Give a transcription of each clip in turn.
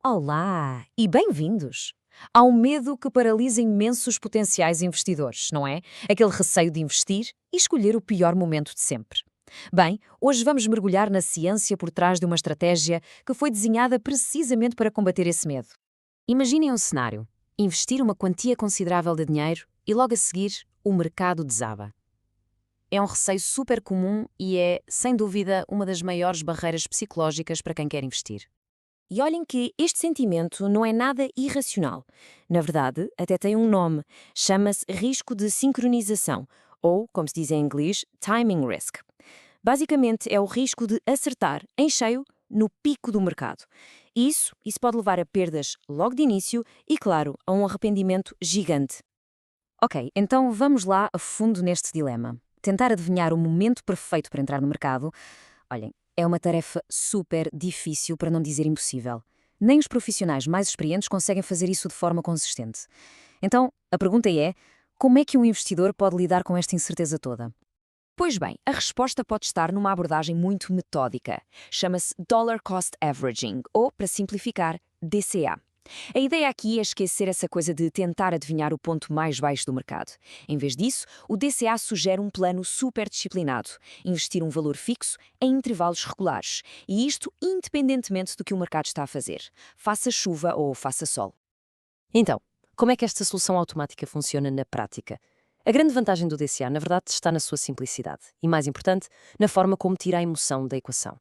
Olá e bem-vindos! Há um medo que paralisa imensos potenciais investidores, não é? Aquele receio de investir e escolher o pior momento de sempre. Bem, hoje vamos mergulhar na ciência por trás de uma estratégia que foi desenhada precisamente para combater esse medo. Imaginem um cenário: investir uma quantia considerável de dinheiro e logo a seguir o mercado desaba. É um receio super comum e é, sem dúvida, uma das maiores barreiras psicológicas para quem quer investir. E olhem que este sentimento não é nada irracional. Na verdade, até tem um nome. Chama-se risco de sincronização, ou, como se diz em inglês, timing risk. Basicamente, é o risco de acertar em cheio no pico do mercado. Isso pode levar a perdas logo de início e, claro, a um arrependimento gigante. Ok, então vamos lá a fundo neste dilema. Tentar adivinhar o momento perfeito para entrar no mercado. Olhem, é uma tarefa super difícil, para não dizer impossível. Nem os profissionais mais experientes conseguem fazer isso de forma consistente. Então, a pergunta é: como é que um investidor pode lidar com esta incerteza toda? Pois bem, a resposta pode estar numa abordagem muito metódica. Chama-se Dollar Cost Averaging, ou, para simplificar, DCA. A ideia aqui é esquecer essa coisa de tentar adivinhar o ponto mais baixo do mercado. Em vez disso, o DCA sugere um plano super disciplinado, investir um valor fixo em intervalos regulares, e isto independentemente do que o mercado está a fazer, faça chuva ou faça sol. Então, como é que esta solução automática funciona na prática? A grande vantagem do DCA, na verdade, está na sua simplicidade e, mais importante, na forma como tira a emoção da equação.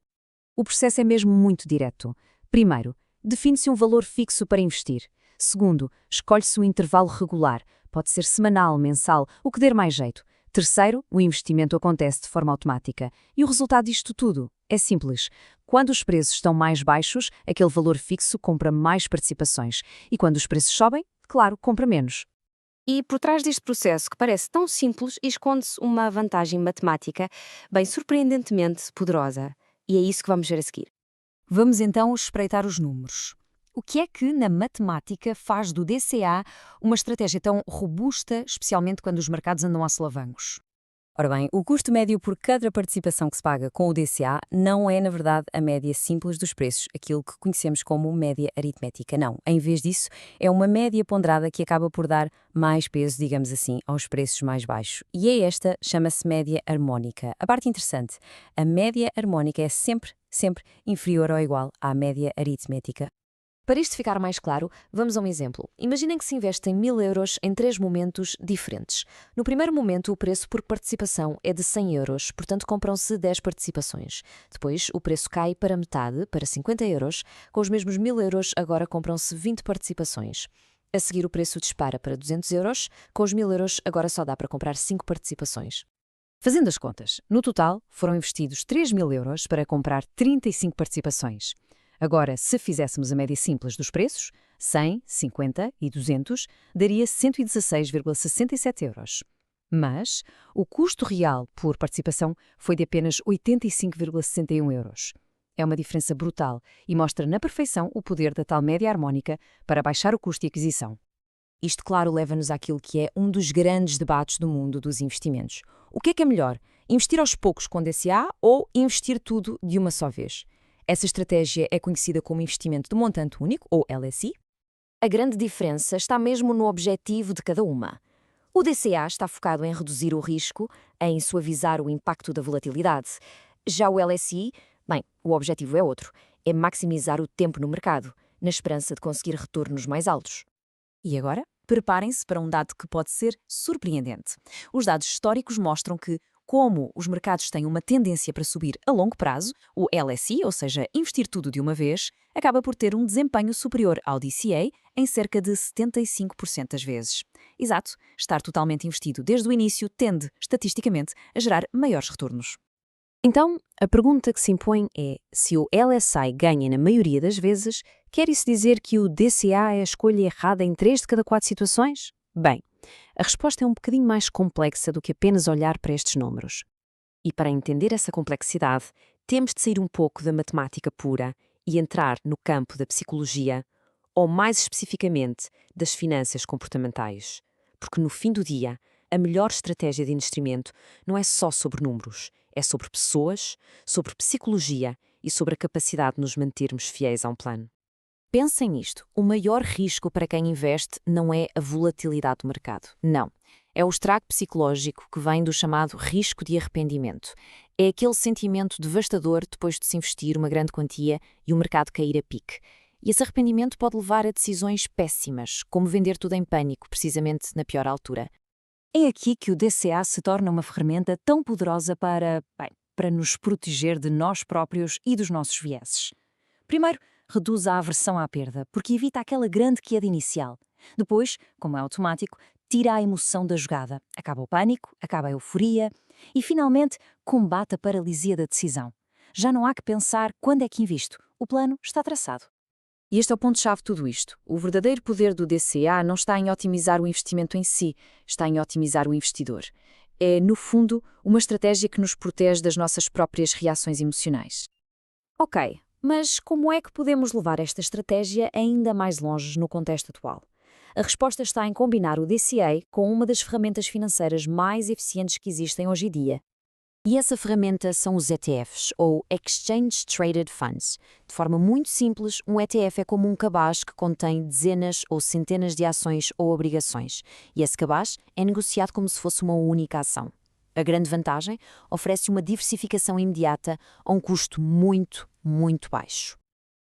O processo é mesmo muito direto. Primeiro, define-se um valor fixo para investir. Segundo, escolhe-se um intervalo regular, pode ser semanal, mensal, o que der mais jeito. Terceiro, o investimento acontece de forma automática. E o resultado disto tudo é simples. Quando os preços estão mais baixos, aquele valor fixo compra mais participações. E quando os preços sobem, claro, compra menos. E por trás deste processo, que parece tão simples, esconde-se uma vantagem matemática bem surpreendentemente poderosa. E é isso que vamos ver a seguir. Vamos então espreitar os números. O que é que, na matemática, faz do DCA uma estratégia tão robusta, especialmente quando os mercados andam a solavancos? Ora bem, o custo médio por cada participação que se paga com o DCA não é, na verdade, a média simples dos preços, aquilo que conhecemos como média aritmética, não. Em vez disso, é uma média ponderada que acaba por dar mais peso, digamos assim, aos preços mais baixos. E é esta, chama-se média harmónica. A parte interessante, a média harmónica é sempre inferior ou igual à média aritmética. Para isto ficar mais claro, vamos a um exemplo. Imaginem que se investe em 1000 € em três momentos diferentes. No primeiro momento, o preço por participação é de 100 €, portanto compram-se 10 participações. Depois, o preço cai para metade, para 50 €. Com os mesmos 1000 € agora compram-se 20 participações. A seguir, o preço dispara para 200 €. Com os 1000 € agora só dá para comprar 5 participações. Fazendo as contas, no total foram investidos 3000 € para comprar 35 participações. Agora, se fizéssemos a média simples dos preços, 100, 50 e 200, daria 116,67 €. Mas o custo real por participação foi de apenas 85,61 €. É uma diferença brutal e mostra na perfeição o poder da tal média harmónica para baixar o custo de aquisição. Isto, claro, leva-nos àquilo que é um dos grandes debates do mundo dos investimentos. O que é melhor? Investir aos poucos com DCA ou investir tudo de uma só vez? Essa estratégia é conhecida como investimento de montante único, ou LSI. A grande diferença está mesmo no objetivo de cada uma. O DCA está focado em reduzir o risco, em suavizar o impacto da volatilidade. Já o LSI, bem, o objetivo é outro, é maximizar o tempo no mercado, na esperança de conseguir retornos mais altos. E agora, preparem-se para um dado que pode ser surpreendente. Os dados históricos mostram que, como os mercados têm uma tendência para subir a longo prazo, o LSI, ou seja, investir tudo de uma vez, acaba por ter um desempenho superior ao DCA em cerca de 75% das vezes. Exato, estar totalmente investido desde o início tende, estatisticamente, a gerar maiores retornos. Então, a pergunta que se impõe é: se o LSI ganha na maioria das vezes, quer isso dizer que o DCA é a escolha errada em 3 de cada 4 situações? Bem, a resposta é um bocadinho mais complexa do que apenas olhar para estes números. E para entender essa complexidade, temos de sair um pouco da matemática pura e entrar no campo da psicologia, ou mais especificamente, das finanças comportamentais. Porque no fim do dia, a melhor estratégia de investimento não é só sobre números, é sobre pessoas, sobre psicologia e sobre a capacidade de nos mantermos fiéis a um plano. Pensem nisto, o maior risco para quem investe não é a volatilidade do mercado, não. É o estrago psicológico que vem do chamado risco de arrependimento. É aquele sentimento devastador depois de se investir uma grande quantia e o mercado cair a pique. E esse arrependimento pode levar a decisões péssimas, como vender tudo em pânico, precisamente na pior altura. É aqui que o DCA se torna uma ferramenta tão poderosa para nos proteger de nós próprios e dos nossos vieses. Primeiro, reduz a aversão à perda, porque evita aquela grande queda inicial. Depois, como é automático, tira a emoção da jogada. Acaba o pânico, acaba a euforia e, finalmente, combate a paralisia da decisão. Já não há que pensar quando é que invisto. O plano está traçado. E este é o ponto-chave de tudo isto. O verdadeiro poder do DCA não está em otimizar o investimento em si, está em otimizar o investidor. É, no fundo, uma estratégia que nos protege das nossas próprias reações emocionais. Ok, mas como é que podemos levar esta estratégia ainda mais longe no contexto atual? A resposta está em combinar o DCA com uma das ferramentas financeiras mais eficientes que existem hoje em dia. E essa ferramenta são os ETFs, ou Exchange Traded Funds. De forma muito simples, um ETF é como um cabaz que contém dezenas ou centenas de ações ou obrigações, e esse cabaz é negociado como se fosse uma única ação. A grande vantagem oferece uma diversificação imediata a um custo muito, muito baixo.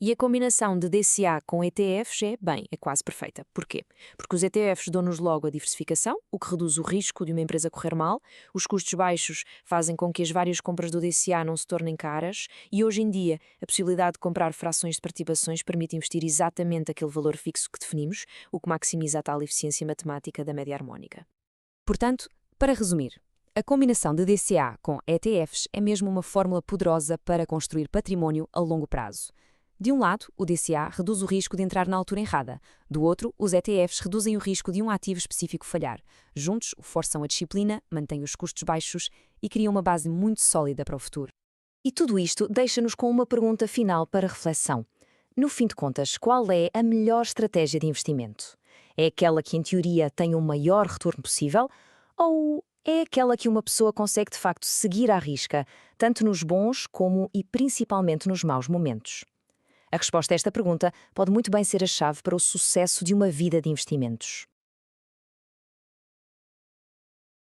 E a combinação de DCA com ETFs é quase perfeita. Porquê? Porque os ETFs dão-nos logo a diversificação, o que reduz o risco de uma empresa correr mal, os custos baixos fazem com que as várias compras do DCA não se tornem caras e hoje em dia a possibilidade de comprar frações de participações permite investir exatamente aquele valor fixo que definimos, o que maximiza a tal eficiência matemática da média harmónica. Portanto, para resumir, a combinação de DCA com ETFs é mesmo uma fórmula poderosa para construir património a longo prazo. De um lado, o DCA reduz o risco de entrar na altura errada. Do outro, os ETFs reduzem o risco de um ativo específico falhar. Juntos, forçam a disciplina, mantêm os custos baixos e criam uma base muito sólida para o futuro. E tudo isto deixa-nos com uma pergunta final para reflexão. No fim de contas, qual é a melhor estratégia de investimento? É aquela que, em teoria, tem o maior retorno possível? Ou é aquela que uma pessoa consegue, de facto, seguir à risca, tanto nos bons como e principalmente nos maus momentos? A resposta a esta pergunta pode muito bem ser a chave para o sucesso de uma vida de investimentos.